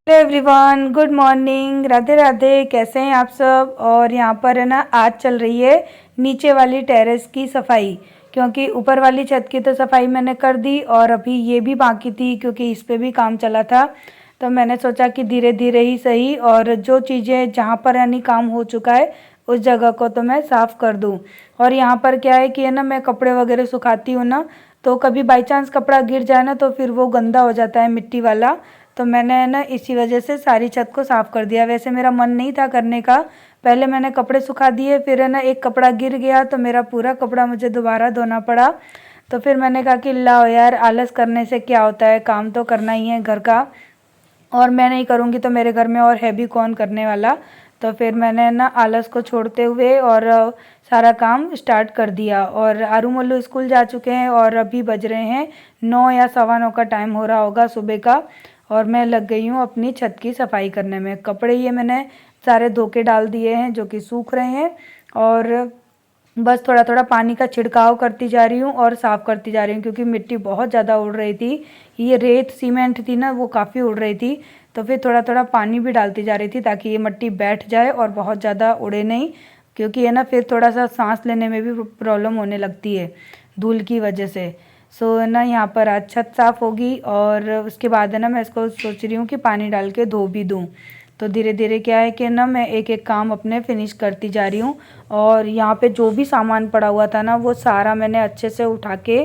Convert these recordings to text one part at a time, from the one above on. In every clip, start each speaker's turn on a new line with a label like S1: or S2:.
S1: Hello everyone, good morning, Radhe Radhe. कैसे हैं आप सब। और यहाँ पर है ना, आज चल रही है नीचे वाली टेरेस की सफाई। क्योंकि ऊपर वाली छत की तो सफाई मैंने कर दी और अभी ये भी बाकी थी क्योंकि इस पे भी काम चला था। तो मैंने सोचा कि धीरे धीरे ही सही, और जो चीज़ें जहाँ पर यानी काम हो चुका है उस जगह को तो मैं साफ़ कर दूँ। और यहाँ पर क्या है कि है ना, मैं कपड़े वगैरह सुखाती हूँ ना, तो कभी बाई चांस कपड़ा गिर जाए ना तो फिर वो गंदा हो जाता है, मिट्टी वाला। तो मैंने ना इसी वजह से सारी छत को साफ़ कर दिया। वैसे मेरा मन नहीं था करने का, पहले मैंने कपड़े सुखा दिए, फिर है ना एक कपड़ा गिर गया तो मेरा पूरा कपड़ा मुझे दोबारा धोना पड़ा। तो फिर मैंने कहा कि लाओ यार, आलस करने से क्या होता है, काम तो करना ही है घर का। और मैं नहीं करूँगी तो मेरे घर में और है भी कौन करने वाला। तो फिर मैंने ना आलस को छोड़ते हुए और सारा काम स्टार्ट कर दिया। और आरू मल्लू स्कूल जा चुके हैं और अभी बज रहे हैं 9 या सवा 9 का टाइम हो रहा होगा सुबह का। और मैं लग गई हूँ अपनी छत की सफाई करने में। कपड़े ये मैंने सारे धो के डाल दिए हैं जो कि सूख रहे हैं, और बस थोड़ा थोड़ा पानी का छिड़काव करती जा रही हूँ और साफ़ करती जा रही हूँ क्योंकि मिट्टी बहुत ज़्यादा उड़ रही थी। ये रेत सीमेंट थी ना, वो काफ़ी उड़ रही थी। तो फिर थोड़ा थोड़ा पानी भी डालती जा रही थी ताकि ये मिट्टी बैठ जाए और बहुत ज़्यादा उड़े नहीं, क्योंकि है ना फिर थोड़ा सा सांस लेने में भी प्रॉब्लम होने लगती है धूल की वजह से। सो है ना, यहाँ पर आज छत साफ़ होगी और उसके बाद है ना मैं इसको सोच रही हूँ कि पानी डाल के धो भी दूँ। तो धीरे धीरे क्या है कि ना मैं एक एक काम अपने फिनिश करती जा रही हूँ। और यहाँ पे जो भी सामान पड़ा हुआ था ना, वो सारा मैंने अच्छे से उठा के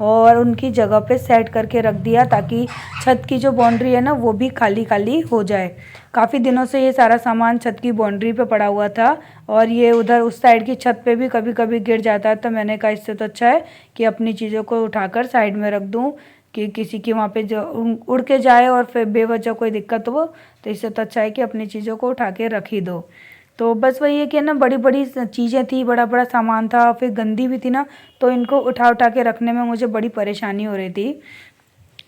S1: और उनकी जगह पे सेट करके रख दिया ताकि छत की जो बाउंड्री है ना वो भी खाली खाली हो जाए। काफ़ी दिनों से ये सारा सामान छत की बाउंड्री पे पड़ा हुआ था और ये उधर उस साइड की छत पे भी कभी कभी गिर जाता है। तो मैंने कहा इससे तो अच्छा है कि अपनी चीज़ों को उठाकर साइड में रख दूँ, कि किसी की वहाँ पे जो उड़ के जाए और फिर बेवजह कोई दिक्कत हो। तो इससे तो अच्छा है कि अपनी चीज़ों को उठा के रख ही दो। तो बस वही है कि ना, बड़ी बड़ी चीज़ें थी, बड़ा बड़ा सामान था, फिर गंदी भी थी ना, तो इनको उठा उठा के रखने में मुझे बड़ी परेशानी हो रही थी।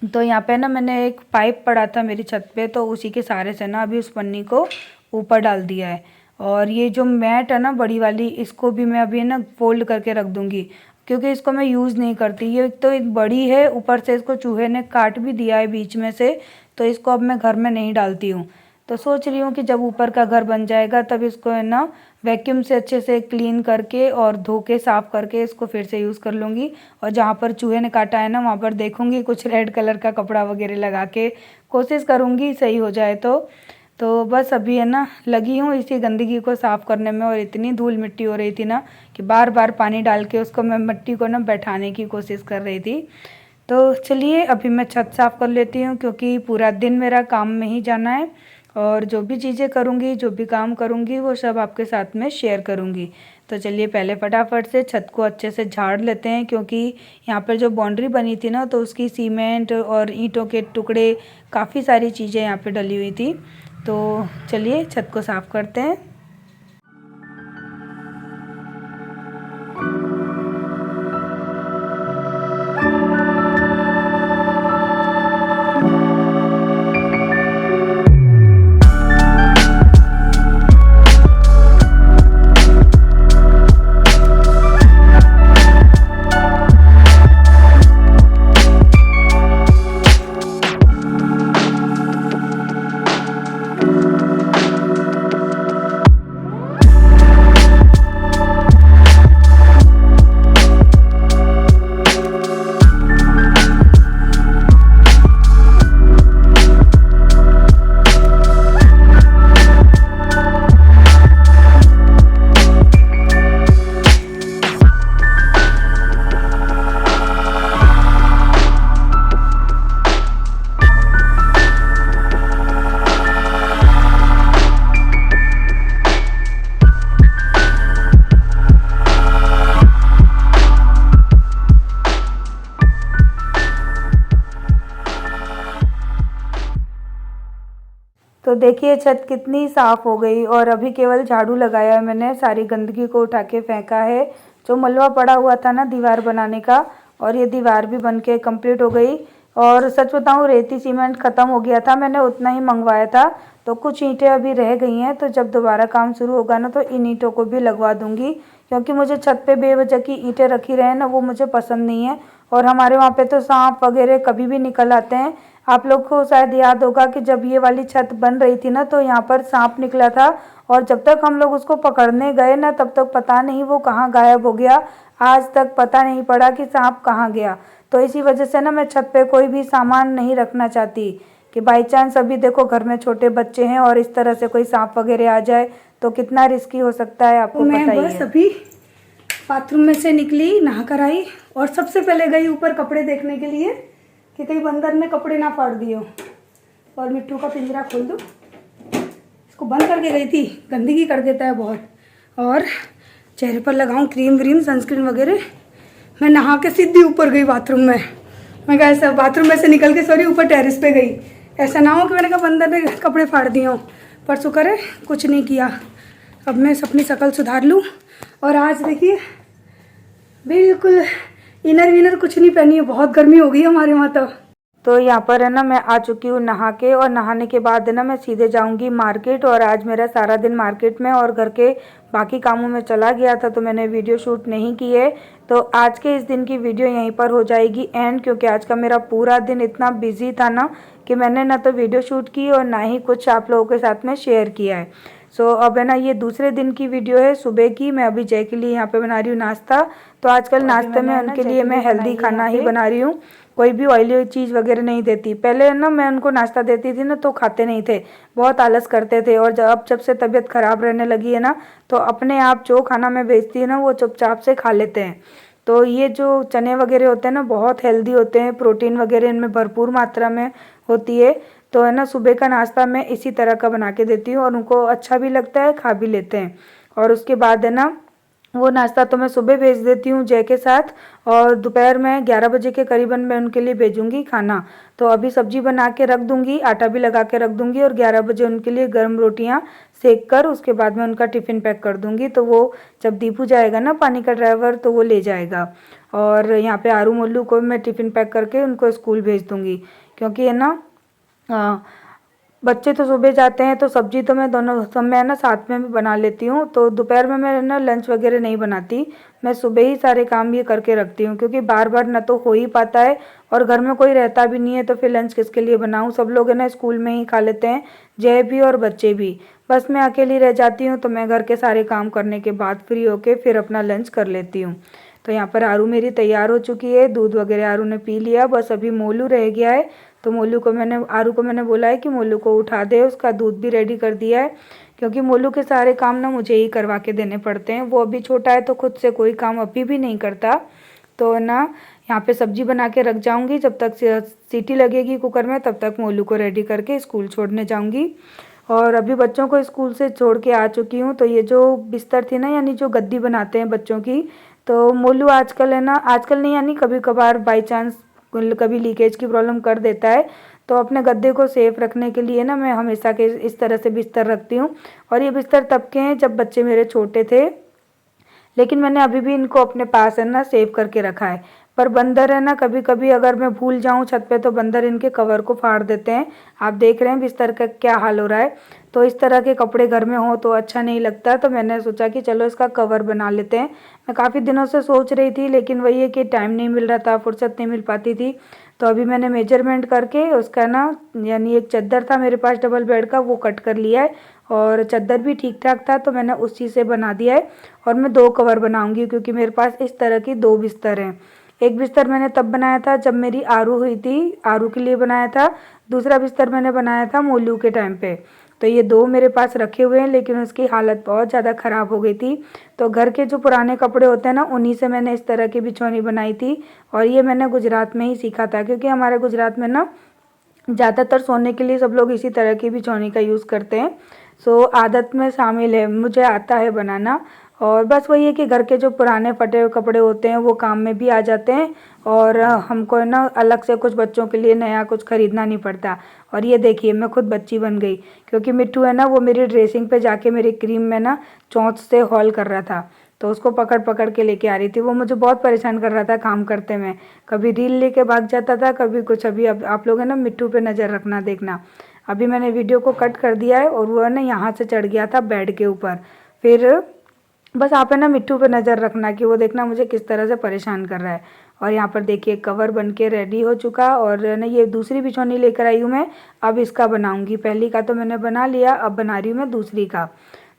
S1: तो यहाँ पे ना मैंने एक पाइप पड़ा था मेरी छत पे, तो उसी के सहारे से ना अभी उस पन्नी को ऊपर डाल दिया है। और ये जो मैट है ना बड़ी वाली, इसको भी मैं अभी ना फोल्ड करके रख दूँगी क्योंकि इसको मैं यूज़ नहीं करती। ये तो एक बड़ी है, ऊपर से इसको चूहे ने काट भी दिया है बीच में से, तो इसको अब मैं घर में नहीं डालती हूँ। तो सोच रही हूँ कि जब ऊपर का घर बन जाएगा तब इसको है ना वैक्यूम से अच्छे से क्लीन करके और धो के साफ़ करके इसको फिर से यूज़ कर लूँगी। और जहाँ पर चूहे ने काटा है ना, वहाँ पर देखूँगी कुछ रेड कलर का कपड़ा वगैरह लगा के कोशिश करूँगी सही हो जाए तो बस अभी है ना लगी हूँ इसी गंदगी को साफ़ करने में। और इतनी धूल मिट्टी हो रही थी ना कि बार बार पानी डाल के उसको मैं मिट्टी को ना बैठाने की कोशिश कर रही थी। तो चलिए अभी मैं छत साफ़ कर लेती हूँ क्योंकि पूरा दिन मेरा काम में ही जाना है। और जो भी चीज़ें करूँगी, जो भी काम करूँगी, वो सब आपके साथ में शेयर करूँगी। तो चलिए पहले फटाफट से छत को अच्छे से झाड़ लेते हैं क्योंकि यहाँ पर जो बाउंड्री बनी थी ना, तो उसकी सीमेंट और ईंटों के टुकड़े, काफ़ी सारी चीज़ें यहाँ पे डली हुई थी। तो चलिए छत को साफ़ करते हैं। तो देखिए छत कितनी साफ़ हो गई और अभी केवल झाड़ू लगाया है मैंने, सारी गंदगी को उठा के फेंका है। जो मलबा पड़ा हुआ था ना दीवार बनाने का, और ये दीवार भी बन के कम्प्लीट हो गई। और सच बताऊँ, रेती सीमेंट ख़त्म हो गया था, मैंने उतना ही मंगवाया था। तो कुछ ईंटें अभी रह गई हैं, तो जब दोबारा काम शुरू होगा ना तो इन ईंटों को भी लगवा दूँगी क्योंकि मुझे छत पे बेवजह की ईंटें रखी रहे ना, वो मुझे पसंद नहीं है। और हमारे वहाँ पे तो सांप वगैरह कभी भी निकल आते हैं। आप लोग को शायद याद होगा कि जब ये वाली छत बन रही थी ना तो यहाँ पर सांप निकला था, और जब तक हम लोग उसको पकड़ने गए ना तब तक पता नहीं वो कहाँ गायब हो गया। आज तक पता नहीं पड़ा कि सांप कहाँ गया। तो इसी वजह से ना मैं छत पे कोई भी सामान नहीं रखना चाहती कि बाई चांस अभी देखो घर में छोटे बच्चे हैं और इस तरह से कोई सांप वगैरह आ जाए तो कितना रिस्की हो सकता है, आपको पता ही है। बस अभी बाथरूम में से निकली, नहा कर आई और सबसे पहले गई ऊपर कपड़े देखने के लिए कि कहीं बंदर ने कपड़े ना फाड़ दिए हो। और मिट्टू का पिंजरा खोल दो, इसको बंद करके गई थी, गंदगी कर देता है बहुत। और चेहरे पर लगाऊं क्रीम व्रीम सनस्क्रीन वगैरह। मैं नहा के सीधी ऊपर गई बाथरूम में। मैं कहा ऐसा बाथरूम में से निकल के सॉरी ऊपर टेरेस पे गई, ऐसा ना हो कि मैंने कहा बंदर ने कपड़े फाड़ दिए हों। पर शुक्र है कुछ नहीं किया। अब मैं अपनी शक्ल सुधार लूँ। और आज देखिए बिल्कुल इनर विनर कुछ नहीं पहनी है, बहुत गर्मी हो गई हमारे वहाँ। तो यहाँ पर है ना मैं आ चुकी हूँ नहा के, और नहाने के बाद है ना मैं सीधे जाऊँगी मार्केट। और आज मेरा सारा दिन मार्केट में और घर के बाकी कामों में चला गया था तो मैंने वीडियो शूट नहीं की है। तो आज के इस दिन की वीडियो यहीं पर हो जाएगी एंड, क्योंकि आज का मेरा पूरा दिन इतना बिजी था ना कि मैंने ना तो वीडियो शूट की और ना ही कुछ आप लोगों के साथ में शेयर किया है। सो अब है ना ये दूसरे दिन की वीडियो है सुबह की। मैं अभी जय के लिए यहाँ पे बना रही हूँ नाश्ता। तो आजकल नाश्ते में उनके लिए मैं हेल्दी खाना ही बना रही हूँ, कोई भी ऑयली चीज़ वगैरह नहीं देती। पहले ना मैं उनको नाश्ता देती थी ना तो खाते नहीं थे, बहुत आलस करते थे। और जब से तबीयत ख़राब रहने लगी है ना तो अपने आप जो खाना मैं बेचती है ना वो चुपचाप से खा लेते हैं। तो ये जो चने वगैरह होते हैं ना बहुत हेल्दी होते हैं, प्रोटीन वगैरह इनमें भरपूर मात्रा में होती है। तो है ना सुबह का नाश्ता मैं इसी तरह का बना के देती हूँ और उनको अच्छा भी लगता है, खा भी लेते हैं। और उसके बाद है ना वो नाश्ता तो मैं सुबह भेज देती हूँ जय के साथ, और दोपहर में 11 बजे के करीबन मैं उनके लिए भेजूँगी खाना। तो अभी सब्जी बना के रख दूँगी, आटा भी लगा के रख दूँगी, और 11 बजे उनके लिए गर्म रोटियाँ सेक कर उसके बाद में उनका टिफ़िन पैक कर दूँगी। तो वो जब दीपू जाएगा ना पानी का ड्राइवर तो वो ले जाएगा। और यहाँ पे आरू मोल्लू को मैं टिफ़िन पैक करके उनको स्कूल भेज दूँगी, क्योंकि है ना बच्चे तो सुबह जाते हैं तो सब्जी तो मैं दोनों समय है ना साथ में भी बना लेती हूँ। तो दोपहर में मैं ना लंच वगैरह नहीं बनाती, मैं सुबह ही सारे काम ये करके रखती हूँ, क्योंकि बार बार ना तो हो ही पाता है और घर में कोई रहता भी नहीं है तो फिर लंच किसके लिए बनाऊँ। सब लोग है ना स्कूल में ही खा लेते हैं, जय भी और बच्चे भी। बस मैं अकेली रह जाती हूँ तो मैं घर के सारे काम करने के बाद फ्री होके फिर अपना लंच कर लेती हूँ। तो यहाँ पर आरू मेरी तैयार हो चुकी है, दूध वगैरह आरू ने पी लिया, बस अभी मोलू रह गया है। तो आरू को मैंने बोला है कि मोलू को उठा दे, उसका दूध भी रेडी कर दिया है, क्योंकि मोलू के सारे काम ना मुझे ही करवा के देने पड़ते हैं। वो अभी छोटा है तो खुद से कोई काम अभी भी नहीं करता। तो ना यहाँ पे सब्जी बना के रख जाऊँगी, जब तक सीटी लगेगी कुकर में तब तक मोलू को रेडी करके स्कूल छोड़ने जाऊँगी। और अभी बच्चों को स्कूल से छोड़ के आ चुकी हूँ। तो ये जो बिस्तर थी ना, यानी जो गद्दी बनाते हैं बच्चों की, तो मोलू आजकल है ना, आजकल नहीं यानी कभी कभार बाई चांस कभी लीकेज की प्रॉब्लम कर देता है। तो अपने गद्दे को सेफ रखने के लिए ना मैं हमेशा के इस तरह से बिस्तर रखती हूँ। और ये बिस्तर तब के हैं जब बच्चे मेरे छोटे थे, लेकिन मैंने अभी भी इनको अपने पास है ना सेव करके रखा है। पर बंदर है ना कभी कभी अगर मैं भूल जाऊं छत पे तो बंदर इनके कवर को फाड़ देते हैं। आप देख रहे हैं बिस्तर का क्या हाल हो रहा है। तो इस तरह के कपड़े घर में हो तो अच्छा नहीं लगता, तो मैंने सोचा कि चलो इसका कवर बना लेते हैं। मैं काफ़ी दिनों से सोच रही थी, लेकिन वही है कि टाइम नहीं मिल रहा था, फुर्सत नहीं मिल पाती थी। तो अभी मैंने मेजरमेंट करके उसका ना, यानी एक चादर था मेरे पास डबल बेड का, वो कट कर लिया है और चादर भी ठीक ठाक था तो मैंने उसी से बना दिया है। और मैं 2 कवर बनाऊंगी, क्योंकि मेरे पास इस तरह की 2 बिस्तर हैं। एक बिस्तर मैंने तब बनाया था जब मेरी आरू हुई थी, आरू के लिए बनाया था। दूसरा बिस्तर मैंने बनाया था मोलू के टाइम पे। तो ये 2 मेरे पास रखे हुए हैं, लेकिन उसकी हालत बहुत ज़्यादा ख़राब हो गई थी। तो घर के जो पुराने कपड़े होते हैं ना, उन्हीं से मैंने इस तरह की बिछौनी बनाई थी। और ये मैंने गुजरात में ही सीखा था, क्योंकि हमारे गुजरात में ना ज़्यादातर सोने के लिए सब लोग इसी तरह की बिछौनी का यूज़ करते हैं। सो आदत में शामिल है, मुझे आता है बनाना। और बस वही है कि घर के जो पुराने फटे हुए कपड़े होते हैं वो काम में भी आ जाते हैं, और हमको ना अलग से कुछ बच्चों के लिए नया कुछ ख़रीदना नहीं पड़ता। और ये देखिए मैं खुद बच्ची बन गई, क्योंकि मिट्टू है ना वो मेरी ड्रेसिंग पे जाके मेरी क्रीम में ना चोंच से हॉल कर रहा था। तो उसको पकड़ पकड़ के लेके आ रही थी, वो मुझे बहुत परेशान कर रहा था काम करते में। कभी रील लेके भाग जाता था, कभी कुछ। अभी अब आप लोग है ना मिट्टू पे नज़र रखना, देखना। अभी मैंने वीडियो को कट कर दिया है और वो है ना यहाँ से चढ़ गया था बेड के ऊपर। फिर बस आप है ना मिट्टू पे नज़र रखना कि वो देखना मुझे किस तरह से परेशान कर रहा है। और यहाँ पर देखिए कवर बन के रेडी हो चुका। और ना ये दूसरी बिछौनी लेकर आई हूँ मैं, अब इसका बनाऊँगी। पहली का तो मैंने बना लिया, अब बना रही हूँ मैं दूसरी का।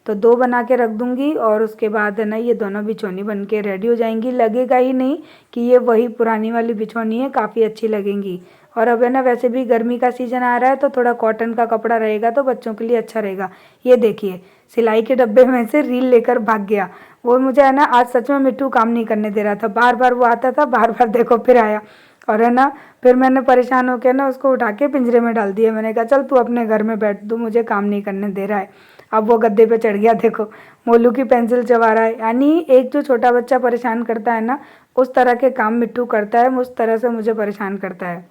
S1: तो 2 बना के रख दूँगी और उसके बाद है ना ये दोनों बिछौनी बन के रेडी हो जाएंगी। लगेगा ही नहीं कि ये वही पुरानी वाली बिछौनी है, काफ़ी अच्छी लगेंगी। और अब है ना वैसे भी गर्मी का सीज़न आ रहा है तो थोड़ा कॉटन का कपड़ा रहेगा तो बच्चों के लिए अच्छा रहेगा। ये देखिए सिलाई के डब्बे में से रील लेकर भाग गया। वो मुझे है ना आज सच में मिट्टू काम नहीं करने दे रहा था, बार बार वो आता था, बार बार देखो फिर आया। और है ना फिर मैंने परेशान होकर ना उसको उठा के पिंजरे में डाल दिया। मैंने कहा चल तू अपने घर में बैठ, तू मुझे काम नहीं करने दे रहा है। अब वो गद्दे पे चढ़ गया, देखो मोलू की पेंसिल चबा रहा है। यानी एक जो छोटा बच्चा परेशान करता है ना, उस तरह के काम मिट्टू करता है, उस तरह से मुझे परेशान करता है।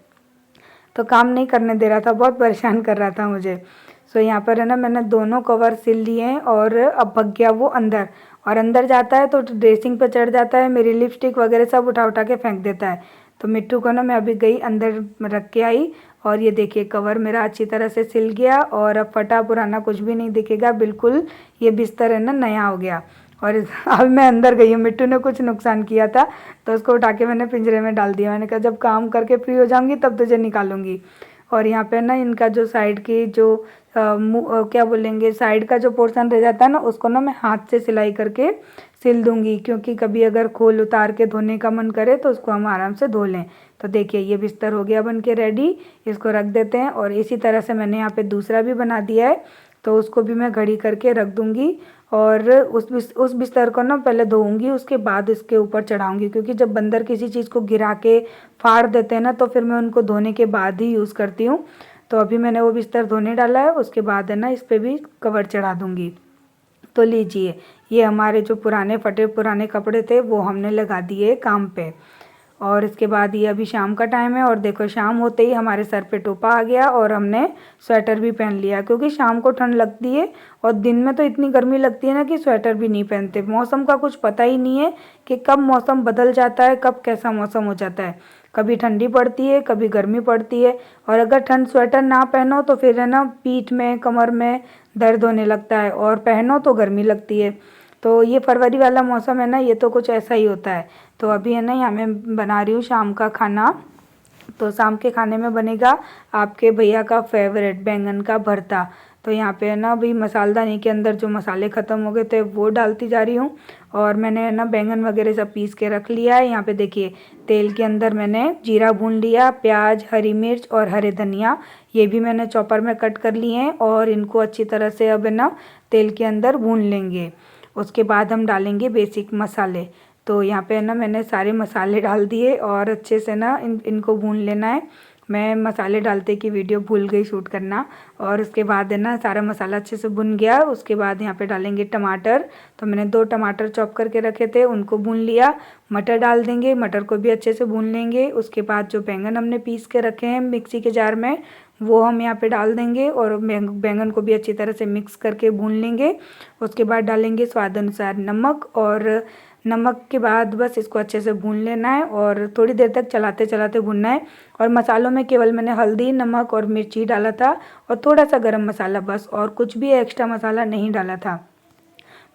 S1: तो काम नहीं करने दे रहा था, बहुत परेशान कर रहा था मुझे। सो यहाँ पर है ना मैंने दोनों कवर सिल लिए हैं और अब भग गया वो अंदर। और अंदर जाता है तो ड्रेसिंग पे चढ़ जाता है, मेरी लिपस्टिक वगैरह सब उठा उठा के फेंक देता है। तो मिट्टू को ना मैं अभी गई अंदर रख के आई और ये देखिए कवर मेरा अच्छी तरह से सिल गया और अब फटा पुराना कुछ भी नहीं दिखेगा, बिल्कुल ये बिस्तर है ना नया हो गया। और अब मैं अंदर गई हूँ, मिट्टू ने कुछ नुकसान किया था तो उसको उठा के मैंने पिंजरे में डाल दिया। मैंने कहा जब काम करके फ्री हो जाऊंगी तब तुझे निकालूंगी। और यहाँ पे ना इनका जो साइड की जो क्या बोलेंगे, साइड का जो पोर्शन रह जाता है ना, उसको ना मैं हाथ से सिलाई करके सिल दूंगी, क्योंकि कभी अगर खोल उतार के धोने का मन करे तो उसको हम आराम से धो लें। तो देखिए ये बिस्तर हो गया बन के रेडी, इसको रख देते हैं। और इसी तरह से मैंने यहाँ पे दूसरा भी बना दिया है, तो उसको भी मैं घड़ी करके रख दूंगी। और उस बिस्तर को ना पहले धोऊंगी, उसके बाद इसके ऊपर चढ़ाऊंगी, क्योंकि जब बंदर किसी चीज़ को गिरा के फाड़ देते हैं ना तो फिर मैं उनको धोने के बाद ही यूज़ करती हूँ। तो अभी मैंने वो बिस्तर धोने डाला है, उसके बाद है ना इस पर भी कवर चढ़ा दूँगी। तो लीजिए ये हमारे जो पुराने फटे पुराने कपड़े थे वो हमने लगा दिए काम पे। और इसके बाद ये अभी शाम का टाइम है और देखो शाम होते ही हमारे सर पे टोपा आ गया और हमने स्वेटर भी पहन लिया, क्योंकि शाम को ठंड लगती है और दिन में तो इतनी गर्मी लगती है ना कि स्वेटर भी नहीं पहनते। मौसम का कुछ पता ही नहीं है कि कब मौसम बदल जाता है, कब कैसा मौसम हो जाता है। कभी ठंडी पड़ती है, कभी गर्मी पड़ती है। और अगर ठंड स्वेटर ना पहनो तो फिर है ना पीठ में कमर में दर्द होने लगता है, और पहनो तो गर्मी लगती है। तो ये फरवरी वाला मौसम है ना, ये तो कुछ ऐसा ही होता है। तो अभी है ना यहाँ मैं बना रही हूँ शाम का खाना। तो शाम के खाने में बनेगा आपके भैया का फेवरेट बैंगन का भरता। तो यहाँ पे है ना अभी मसालदानी के अंदर जो मसाले ख़त्म हो गए थे वो डालती जा रही हूँ। और मैंने है ना बैंगन वगैरह सब पीस के रख लिया है। यहाँ पे देखिए तेल के अंदर मैंने जीरा भून लिया, प्याज, हरी मिर्च और हरे धनिया ये भी मैंने चॉपर में कट कर लिए हैं और इनको अच्छी तरह से अब है ना तेल के अंदर भून लेंगे। उसके बाद हम डालेंगे बेसिक मसाले। तो यहाँ पे है ना मैंने सारे मसाले डाल दिए और अच्छे से ना इनको भून लेना है। मैं मसाले डालते की वीडियो भूल गई शूट करना। और उसके बाद है ना सारा मसाला अच्छे से भुन गया, उसके बाद यहाँ पे डालेंगे टमाटर। तो मैंने 2 टमाटर चॉप करके रखे थे, उनको भून लिया। मटर डाल देंगे, मटर को भी अच्छे से भून लेंगे। उसके बाद जो बैंगन हमने पीस के रखे हैं मिक्सी के जार में वो हम यहाँ पे डाल देंगे और बैंगन को भी अच्छी तरह से मिक्स करके भून लेंगे। उसके बाद डालेंगे स्वाद अनुसार नमक, और नमक के बाद बस इसको अच्छे से भून लेना है और थोड़ी देर तक चलाते चलाते भूनना है। और मसालों में केवल मैंने हल्दी, नमक और मिर्ची डाला था और थोड़ा सा गरम मसाला, बस, और कुछ भी एक्स्ट्रा मसाला नहीं डाला था।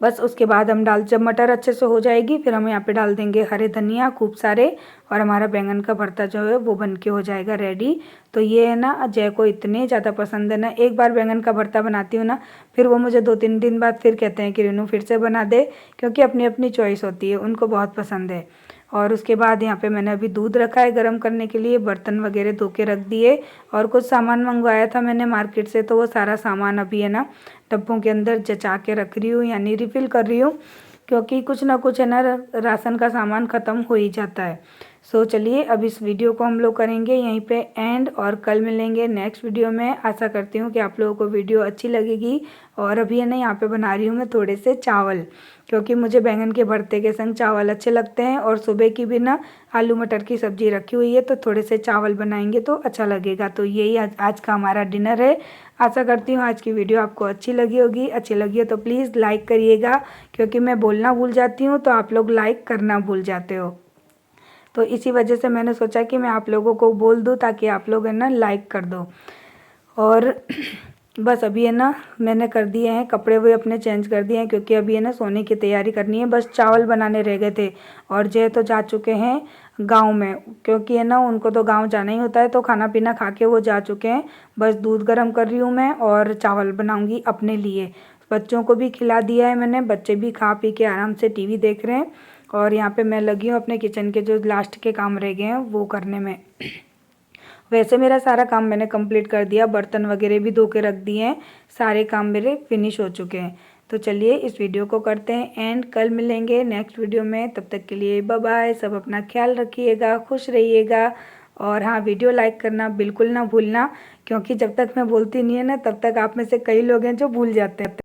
S1: बस उसके बाद हम जब मटर अच्छे से हो जाएगी फिर हम यहाँ पे डाल देंगे हरे धनिया खूब सारे, और हमारा बैंगन का भरता जो है वो बन के हो जाएगा रेडी। तो ये है ना अजय को इतने ज़्यादा पसंद है ना, एक बार बैंगन का भरता बनाती हूँ ना फिर वो मुझे 2-3 दिन बाद फिर कहते हैं कि रेनू फिर से बना दे, क्योंकि अपनी अपनी चॉइस होती है, उनको बहुत पसंद है। और उसके बाद यहाँ पे मैंने अभी दूध रखा है गर्म करने के लिए, बर्तन वगैरह धो के रख दिए और कुछ सामान मंगवाया था मैंने मार्केट से, तो वो सारा सामान अभी है ना डब्बों के अंदर जचा के रख रही हूँ, यानी रिफ़िल कर रही हूँ, क्योंकि कुछ ना कुछ है ना राशन का सामान ख़त्म हो ही जाता है। सो चलिए अब इस वीडियो को हम लोग करेंगे यहीं पे एंड, और कल मिलेंगे नेक्स्ट वीडियो में। आशा करती हूँ कि आप लोगों को वीडियो अच्छी लगेगी। और अभी है ना यहाँ पे बना रही हूँ मैं थोड़े से चावल, क्योंकि मुझे बैंगन के भरते के संग चावल अच्छे लगते हैं, और सुबह की भी ना आलू मटर की सब्ज़ी रखी हुई है तो थोड़े से चावल बनाएंगे तो अच्छा लगेगा। तो यही आज का हमारा डिनर है। आशा करती हूँ आज की वीडियो आपको अच्छी लगी होगी। अच्छी लगी हो तो प्लीज़ लाइक करिएगा, क्योंकि मैं बोलना भूल जाती हूँ तो आप लोग लाइक करना भूल जाते हो। तो इसी वजह से मैंने सोचा कि मैं आप लोगों को बोल दूँ ताकि आप लोग है ना लाइक कर दो। और बस अभी है ना मैंने कर दिए हैं कपड़े वो अपने चेंज कर दिए हैं, क्योंकि अभी है ना सोने की तैयारी करनी है, बस चावल बनाने रह गए थे। और जय तो जा चुके हैं गांव में, क्योंकि है ना उनको तो गांव जाना ही होता है। तो खाना पीना खा के वो जा चुके हैं। बस दूध गर्म कर रही हूँ मैं और चावल बनाऊंगी अपने लिए। बच्चों को भी खिला दिया है मैंने, बच्चे भी खा पी के आराम से टीवी देख रहे हैं। और यहाँ पे मैं लगी हूँ अपने किचन के जो लास्ट के काम रह गए हैं वो करने में। वैसे मेरा सारा काम मैंने कंप्लीट कर दिया, बर्तन वगैरह भी धो के रख दिए हैं, सारे काम मेरे फिनिश हो चुके हैं। तो चलिए इस वीडियो को करते हैं एंड, कल मिलेंगे नेक्स्ट वीडियो में। तब तक के लिए बाय बाय। सब अपना ख्याल रखिएगा, खुश रहिएगा। और हाँ, वीडियो लाइक करना बिल्कुल ना भूलना, क्योंकि जब तक मैं बोलती नहीं है ना तब तक आप में से कई लोग हैं जो भूल जाते हैं।